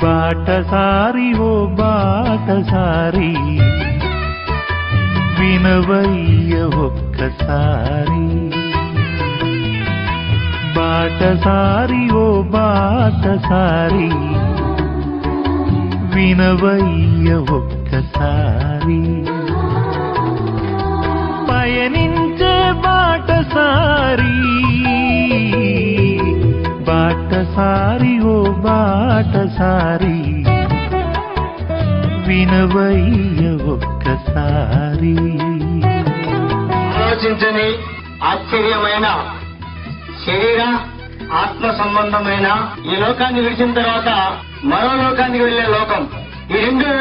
బాటసారి ఓ బాటసారి వినవయ్య ఒక్కసారి. బాటసారి ఓ బాటసారి వినవయ్య ఒక్కసారి. పయనించే బాటసారి బాటసారి ఓ బాటసారి వినవయ్య ఒక్కసారి. ఆలోచించని ఆశ్చర్యమైన శరీర ఆత్మ సంబంధమైన ఈ లోకాన్ని విడిచిన తర్వాత మరో లోకానికి వెళ్లే లోకం, ఈ రెండు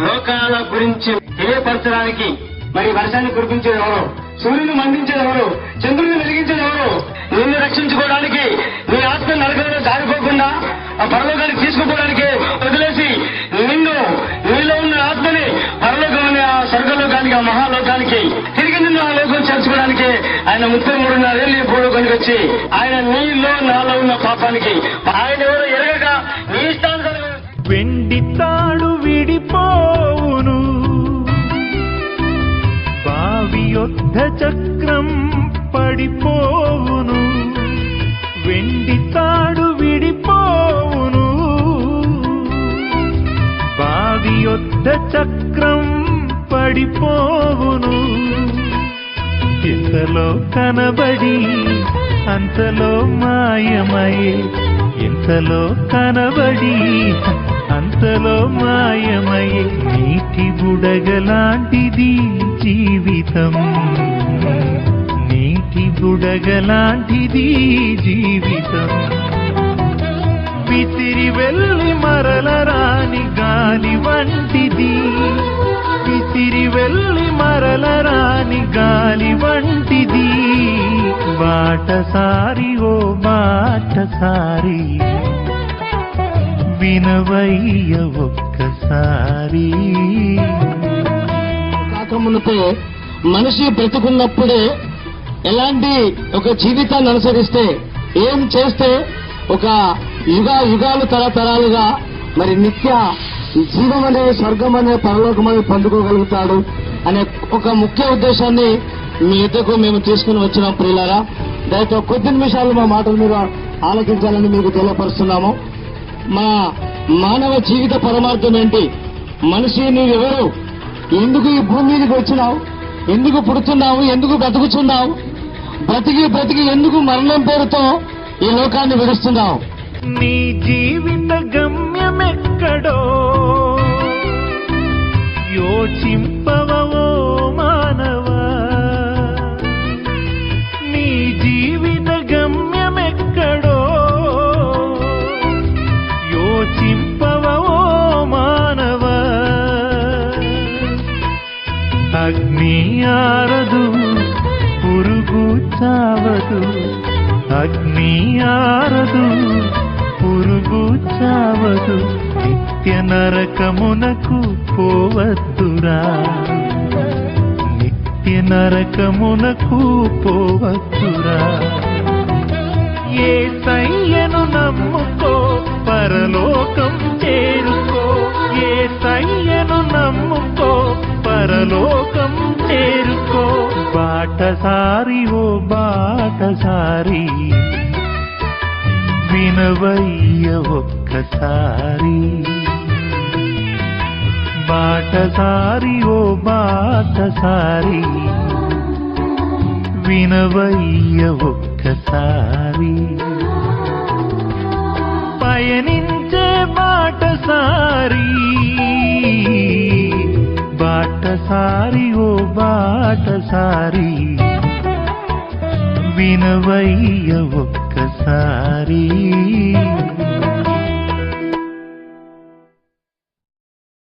లోకాల గురించి తెలియపరచడానికి మరి వర్షాన్ని కురిపించేది ఎవరు, సూర్యుని మండించేది ఎవరు, చంద్రుని వెలిగించేది ఎవరు, నిన్ను రక్షించుకోవడానికి నీ ఆత్మ నరకంలో జారిపోకుండా ఆ పరలోకానికి తీసుకుపోవడానికి వదిలేసి నిన్ను నీలో ఉన్న ఆత్మని పరలోకం ఆ స్వర్గలోకానికి ఆ మహాలోకానికి తిరిగి నిన్ను ఆ లోకం చేర్చుకోవడానికి ఆయన 33.5 ఏళ్ళు ఈ భూలోకానికి వచ్చి ఆయన నీలో నాలో ఉన్న పాపానికి ఆయన ఎవరో ఎరగక నీ ఇష్టానుసారం వెండి తాడు విడిపోవును, బావి యొద్ద చక్రం పడిపోవును. వెండి తాడు విడిపోవును, బావి యొద్ద చక్రం పడిపోవును. ఎంతలో కనబడి అంతలో మాయమయ్యే, ఎంతలో కనబడి అంతలో మాయమయ్యే. నీటి బుడగలాంటిది జీవితం, నీటి బుడగలాంటిది జీవితం. విసిరి వెళ్ళి మరల రాని గాలి వంటిది, విసిరి వెళ్ళి మరల రాని గాలి వంటిది. బాటసారి ఓ బాటసారి వినవయ్య ఒక్కసారి. కాకమునుతో మనిషి బ్రతుకున్నప్పుడే ఎలాంటి ఒక జీవితాన్ని అనుసరిస్తే ఏం చేస్తే ఒక యుగాలు తరతరాలుగా మరి నిత్య జీవం అనే స్వర్గం అనే పరలోకం అనేది పొందుకోగలుగుతాడు అనే ఒక ముఖ్య ఉద్దేశాన్ని మీ ఎద్దకు మేము తీసుకుని వచ్చినాం. ప్రియులారా, దయతో కొద్ది నిమిషాలు మా మాటలు మీరు ఆలకించాలని మీకు తెలియపరుస్తున్నాము. మా మానవ జీవిత పరమార్థం ఏంటి, మనిషి నువ్వెవరు, ఎందుకు ఈ భూమి మీదకి వచ్చినావు, ఎందుకు పుడుతున్నావు, ఎందుకు బ్రతుకుతున్నావు, బ్రతికి ఎందుకు మరణం పేరుతో ఈ లోకాన్ని విడుస్తున్నావు. నీ జీవిత గమ్యమెక్కడో యోచింపవో మానవా, నీ జీవిత గమ్యమెక్కడో యోచింపవో మానవా. అగ్ని ఆరదు పురుగు చావదు, అగ్ని ఆరదు పురుగు చావదు. నిత్య నరకమునకు పోవద్దురా, నిత్య నరకమునకు పోవద్దురా. యేసయ్యను నమ్ముకో పరలోకం చేరుకో, యేసయ్యను నమ్ముకో పరలోకం చేరుకో. బాటసారి ఓ బాటసారి వినవయ్య ఒక్కసారి. బాటసారి ఓ బాటసారి వినవయ్య ఒక్కసారి. పయనించే బాట బాటసారి ఓ బాటసారి వినవయ్య ఒక్కసారి